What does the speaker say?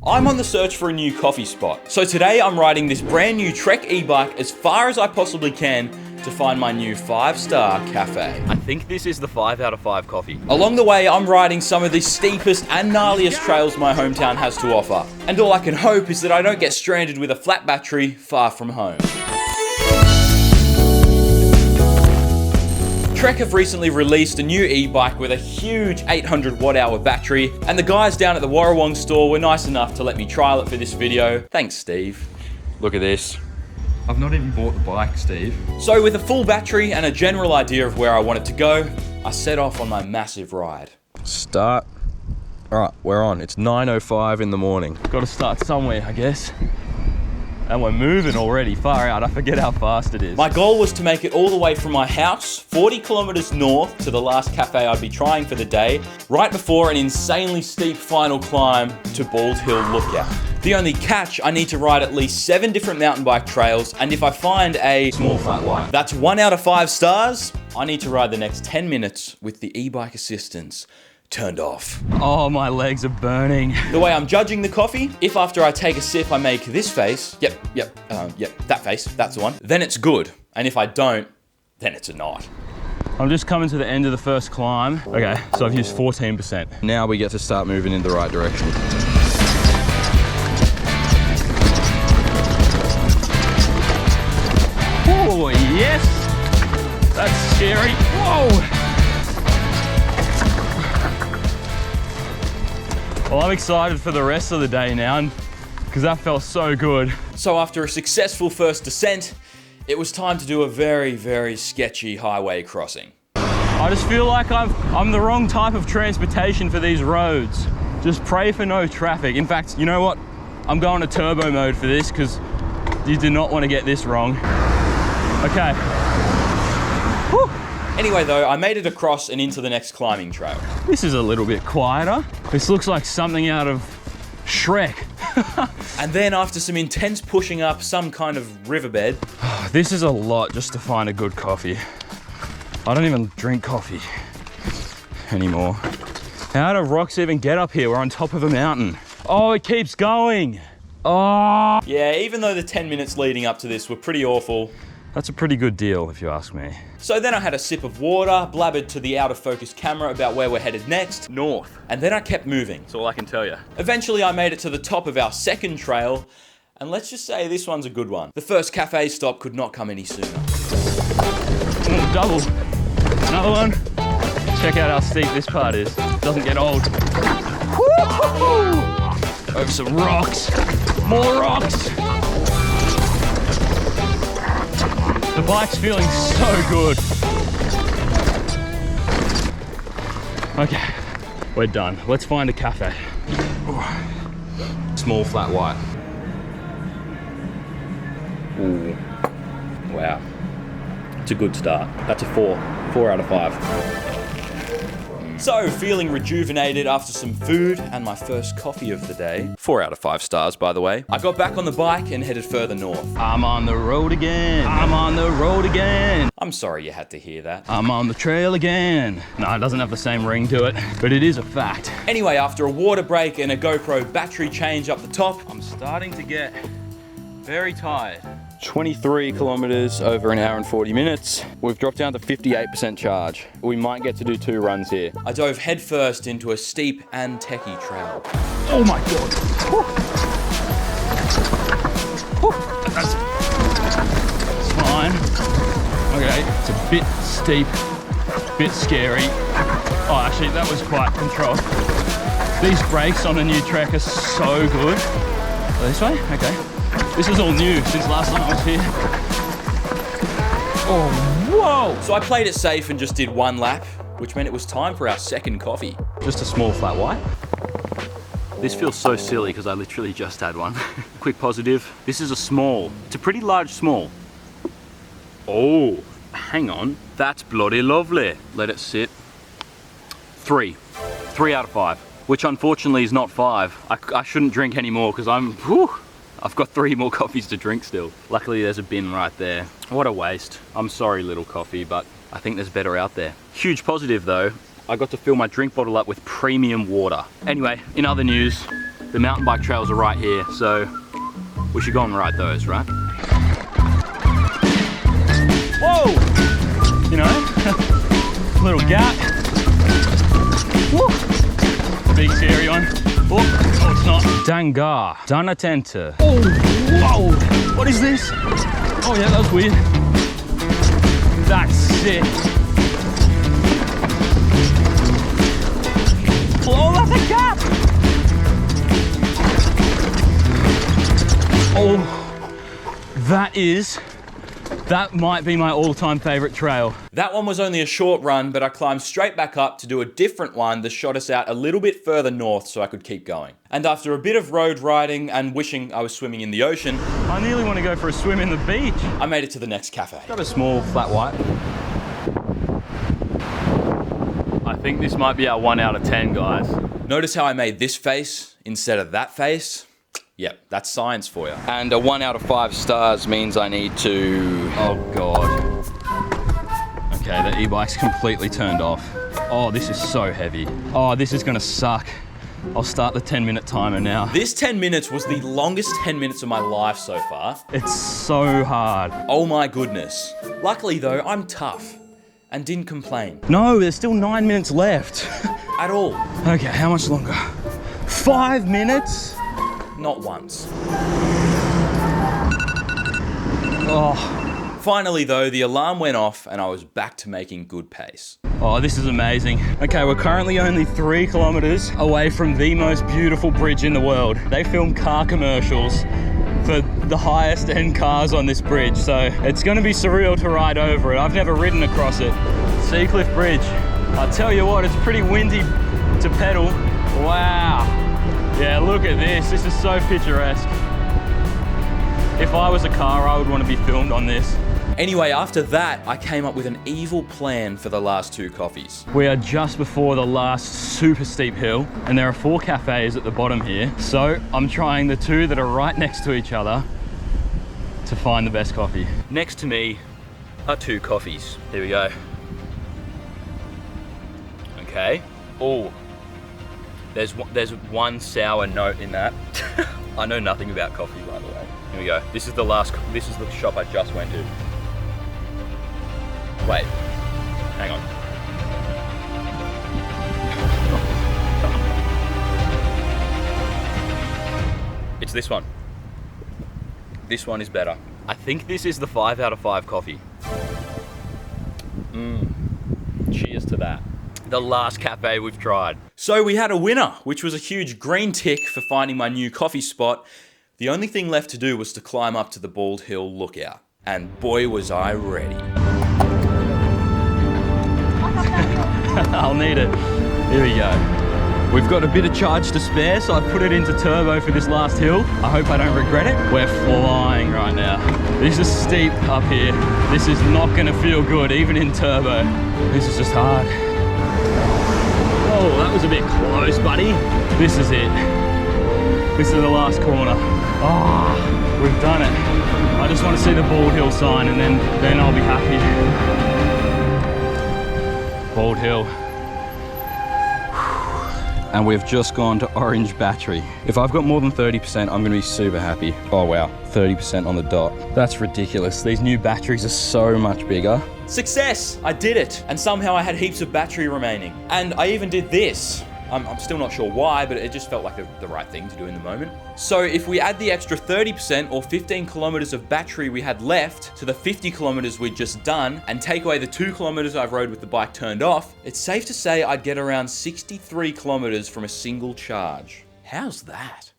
I'm on the search for a new coffee spot. So today I'm riding this brand new Trek e-bike as far as I possibly can to find my new 5-star cafe. I think this is the 5 out of 5 coffee. Along the way, I'm riding some of the steepest and gnarliest trails my hometown has to offer. And all I can hope is that I don't get stranded with a flat battery far from home. Trek have recently released a new e-bike with a huge 800 watt-hour battery, and the guys down at the Warrawong store were nice enough to let me trial it for this video. Thanks, Steve. Look at this. I've not even bought the bike, Steve. So with a full battery and a general idea of where I wanted to go, I set off on my massive ride. Start. All right, we're on. It's 9:05 in the morning. Got to start somewhere, I guess. And we're moving already, far out. I forget how fast it is. My goal was to make it all the way from my house, 40 kilometers north to the last cafe I'd be trying for the day, right before an insanely steep final climb to Bald Hill Lookout. The only catch, I need to ride at least 7 different mountain bike trails, and if I find a small flat white that's 1 out of 5 stars, I need to ride the next 10 minutes with the e-bike assistance turned off. Oh, my legs are burning. The way I'm judging the coffee, if after I take a sip I make this face, yep, that face, that's the one, then it's good. And if I don't, then it's a not. I'm just coming to the end of the first climb. Okay, so I've used 14%. Now we get to start moving in the right direction. Oh, yes! That's scary. Whoa! Well, I'm excited for the rest of the day now, because that felt so good. So after a successful first descent, it was time to do a very, very sketchy highway crossing. I just feel like I'm the wrong type of transportation for these roads. Just pray for no traffic. In fact, you know what? I'm going to turbo mode for this, because you do not want to get this wrong. Okay. Whew. Anyway though, I made it across and into the next climbing trail. This is a little bit quieter. This looks like something out of Shrek. And then after some intense pushing up some kind of riverbed. This is a lot just to find a good coffee. I don't even drink coffee anymore. How do rocks even get up here? We're on top of a mountain. Oh, it keeps going. Oh. Yeah, even though the 10 minutes leading up to this were pretty awful, that's a pretty good deal, if you ask me. So then I had a sip of water, blabbered to the out of focus camera about where we're headed next, north. And then I kept moving. That's all I can tell you. Eventually I made it to the top of our second trail, and let's just say this one's a good one. The first cafe stop could not come any sooner. Double. Another one. Check out how steep this part is. Doesn't get old. Woo-hoo-hoo! Over some rocks. More rocks. The bike's feeling so good. Okay, we're done. Let's find a cafe. Small flat white. Ooh, wow. It's a good start. That's a 4 out of 5. So, feeling rejuvenated after some food and my first coffee of the day. 4 out of 5 stars, by the way. I got back on the bike and headed further north. I'm on the road again. I'm on the road again. I'm sorry you had to hear that. I'm on the trail again. No, it doesn't have the same ring to it, but it is a fact. Anyway, after a water break and a GoPro battery change up the top, I'm starting to get very tired. 23 kilometers over an hour and 40 minutes. We've dropped down to 58% charge. We might get to do 2 runs here. I dove headfirst into a steep and techie trail. Oh my God. That's fine. Okay, it's a bit steep, bit scary. Oh, actually, that was quite controlled. These brakes on the new Trek are so good. This way? Okay. This is all new since last time I was here. Oh, whoa! So I played it safe and just did 1 lap, which meant it was time for our second coffee. Just a small flat white. This feels so silly because I literally just had one. Quick positive, this is a small. It's a pretty large small. Oh, hang on. That's bloody lovely. Let it sit. 3 out of 5, which unfortunately is not 5. I shouldn't drink anymore because I've got 3 more coffees to drink still. Luckily there's a bin right there. What a waste. I'm sorry, little coffee, but I think there's better out there. Huge positive though, I got to fill my drink bottle up with premium water. Anyway, in other news, The mountain bike trails are right here, so we should go and ride those, right? Whoa! You know, little gap. Woo. Big scary one. Oh, it's not. Dangar, Danatenta. Oh, whoa! What is this? Oh yeah, that was weird. That's sick. Oh, that's a gap! Oh, that might be my all-time favorite trail. That one was only a short run, but I climbed straight back up to do a different one that shot us out a little bit further north so I could keep going. And after a bit of road riding and wishing I was swimming in the ocean, I nearly want to go for a swim in the beach. I made it to the next cafe. Got a small flat white. I think this might be our 1 out of 10, guys. Notice how I made this face instead of that face? Yep, that's science for you. And a 1 out of 5 stars means I need to... Oh God. Okay, the e-bike's completely turned off. Oh, this is so heavy. Oh, this is gonna suck. I'll start the 10-minute timer now. This 10 minutes was the longest 10 minutes of my life so far. It's so hard. Oh my goodness. Luckily though, I'm tough and didn't complain. No, there's still 9 minutes left. At all. Okay, how much longer? 5 minutes? Not once. Oh. Finally though, the alarm went off and I was back to making good pace. Oh, this is amazing. Okay, we're currently only 3 kilometers away from the most beautiful bridge in the world. They film car commercials for the highest end cars on this bridge, so it's gonna be surreal to ride over it. I've never ridden across it. Seacliff Bridge. I tell you what, it's pretty windy to pedal. Wow. Yeah, look at this. This is so picturesque. If I was a car, I would want to be filmed on this. Anyway, after that, I came up with an evil plan for the last 2 coffees. We are just before the last super steep hill, and there are 4 cafes at the bottom here. So I'm trying the 2 that are right next to each other to find the best coffee. Next to me are 2 coffees. Here we go. Okay. Oh. There's one sour note in that. I know nothing about coffee, by the way. Here we go. This is the shop I just went to. Wait, hang on. It's this one. This one is better. I think this is the 5 out of 5 coffee. Cheers to that. The last cafe we've tried. So we had a winner, which was a huge green tick for finding my new coffee spot. The only thing left to do was to climb up to the Bald Hill Lookout. And boy was I ready. I'll need it. Here we go. We've got a bit of charge to spare, so I put it into turbo for this last hill. I hope I don't regret it. We're flying right now. This is steep up here. This is not gonna feel good, even in turbo. This is just hard. Oh, that was a bit close, buddy. This is it. This is the last corner. Oh, we've done it. I just want to see the Bald Hill sign and then I'll be happy. Bald Hill. And we've just gone to orange battery. If I've got more than 30%, I'm gonna be super happy. Oh wow, 30% on the dot. That's ridiculous. These new batteries are so much bigger. Success! I did it! And somehow I had heaps of battery remaining. And I even did this. I'm still not sure why, but it just felt like the right thing to do in the moment. So if we add the extra 30% or 15 kilometers of battery we had left to the 50 kilometers we'd just done, and take away the 2 kilometers I've rode with the bike turned off, it's safe to say I'd get around 63 kilometers from a single charge. How's that?